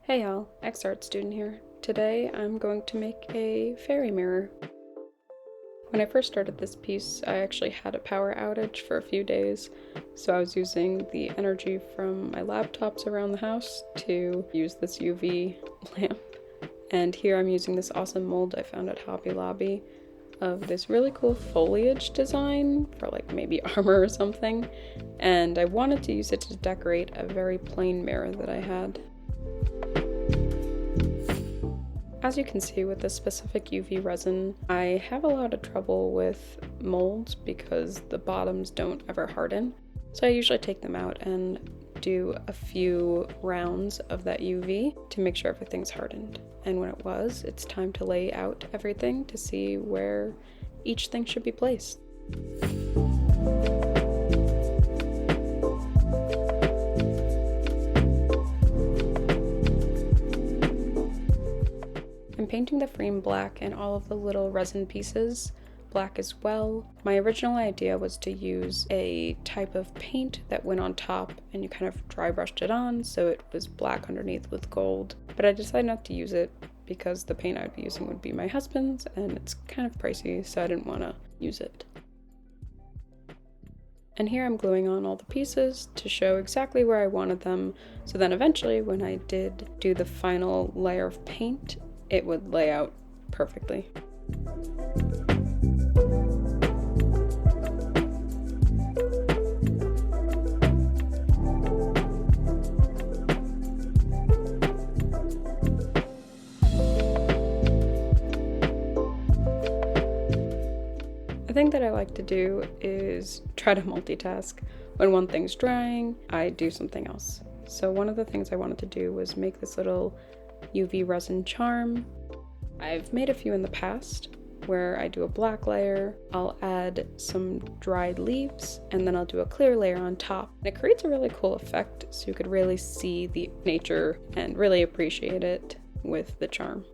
Hey y'all, X-Art student here. Today I'm going to make a fairy mirror. When I first started this piece, I actually had a power outage for a few days, so I was using the energy from my laptops around the house to use this UV lamp. And here I'm using this awesome mold I found at Hobby Lobby of this really cool foliage design for like maybe armor or something, and I wanted to use it to decorate a very plain mirror that I had. As you can see with this specific UV resin, I have a lot of trouble with molds because the bottoms don't ever harden. So I usually take them out and do a few rounds of that UV to make sure everything's hardened. And when it was, it's time to lay out everything to see where each thing should be placed. I'm painting the frame black and all of the little resin pieces black as well. My original idea was to use a type of paint that went on top and you kind of dry brushed it on so it was black underneath with gold. But I decided not to use it because the paint I would be using would be my husband's and it's kind of pricey, so I didn't want to use it. And here I'm gluing on all the pieces to show exactly where I wanted them, so then eventually when I did do the final layer of paint, it would lay out perfectly. The thing that I like to do is try to multitask. When one thing's drying, I do something else. So one of the things I wanted to do was make this little UV resin charm. I've made a few in the past where I do a black layer, I'll add some dried leaves, and then I'll do a clear layer on top. And it creates a really cool effect so you could really see the nature and really appreciate it with the charm.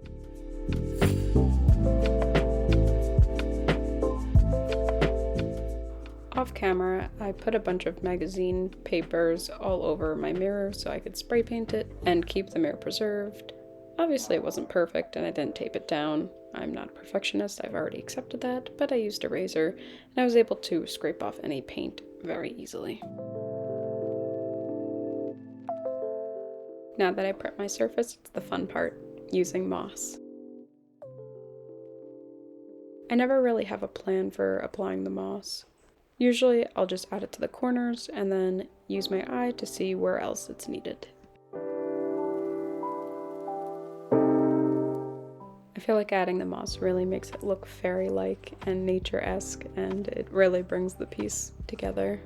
Off camera, I put a bunch of magazine papers all over my mirror so I could spray paint it and keep the mirror preserved. Obviously it wasn't perfect and I didn't tape it down. I'm not a perfectionist, I've already accepted that, but I used a razor and I was able to scrape off any paint very easily. Now that I prep my surface, it's the fun part, using moss. I never really have a plan for applying the moss. Usually I'll just add it to the corners and then use my eye to see where else it's needed. I feel like adding the moss really makes it look fairy-like and nature-esque, and it really brings the piece together.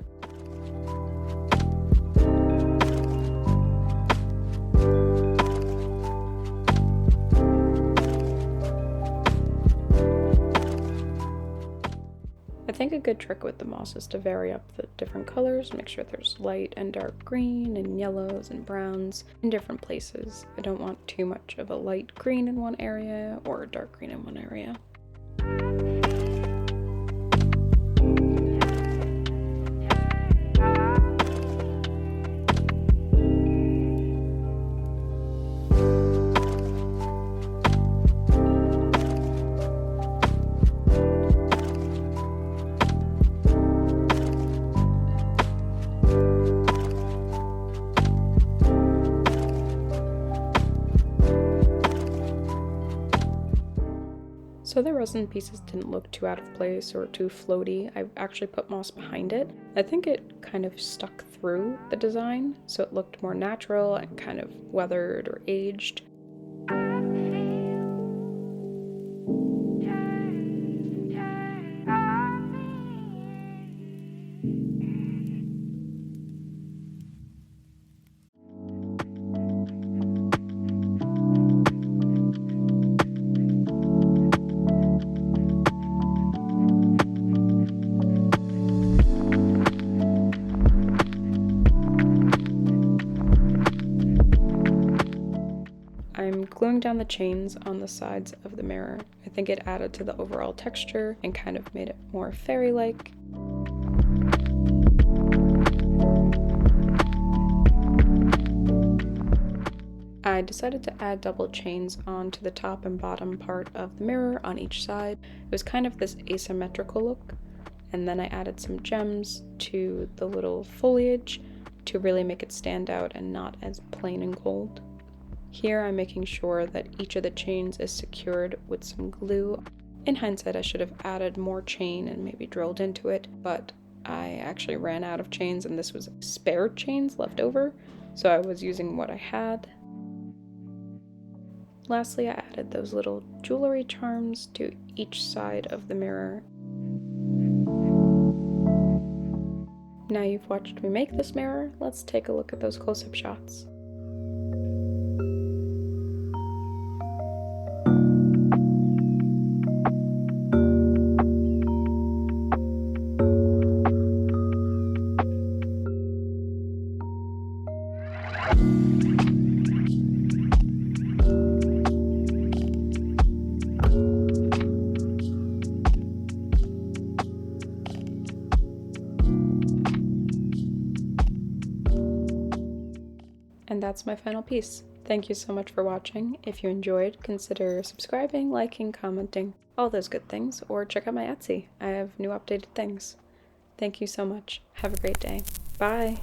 I think a good trick with the moss is to vary up the different colors, make sure there's light and dark green and yellows and browns in different places. I don't want too much of a light green in one area or a dark green in one area. So the resin pieces didn't look too out of place or too floaty. I actually put moss behind it. I think it kind of stuck through the design, so it looked more natural and kind of weathered or aged. I'm gluing down the chains on the sides of the mirror. I think it added to the overall texture and kind of made it more fairy-like. I decided to add double chains onto the top and bottom part of the mirror on each side. It was kind of this asymmetrical look. And then I added some gems to the little foliage to really make it stand out and not as plain and gold. Here I'm making sure that each of the chains is secured with some glue. In hindsight, I should have added more chain and maybe drilled into it, but I actually ran out of chains and this was spare chains left over, so I was using what I had. Lastly, I added those little jewelry charms to each side of the mirror. Now you've watched me make this mirror, let's take a look at those close-up shots. And that's my final piece. Thank you so much for watching. If you enjoyed, consider subscribing, liking, commenting, all those good things, or check out my Etsy. I have new updated things. Thank you so much. Have a great day. Bye!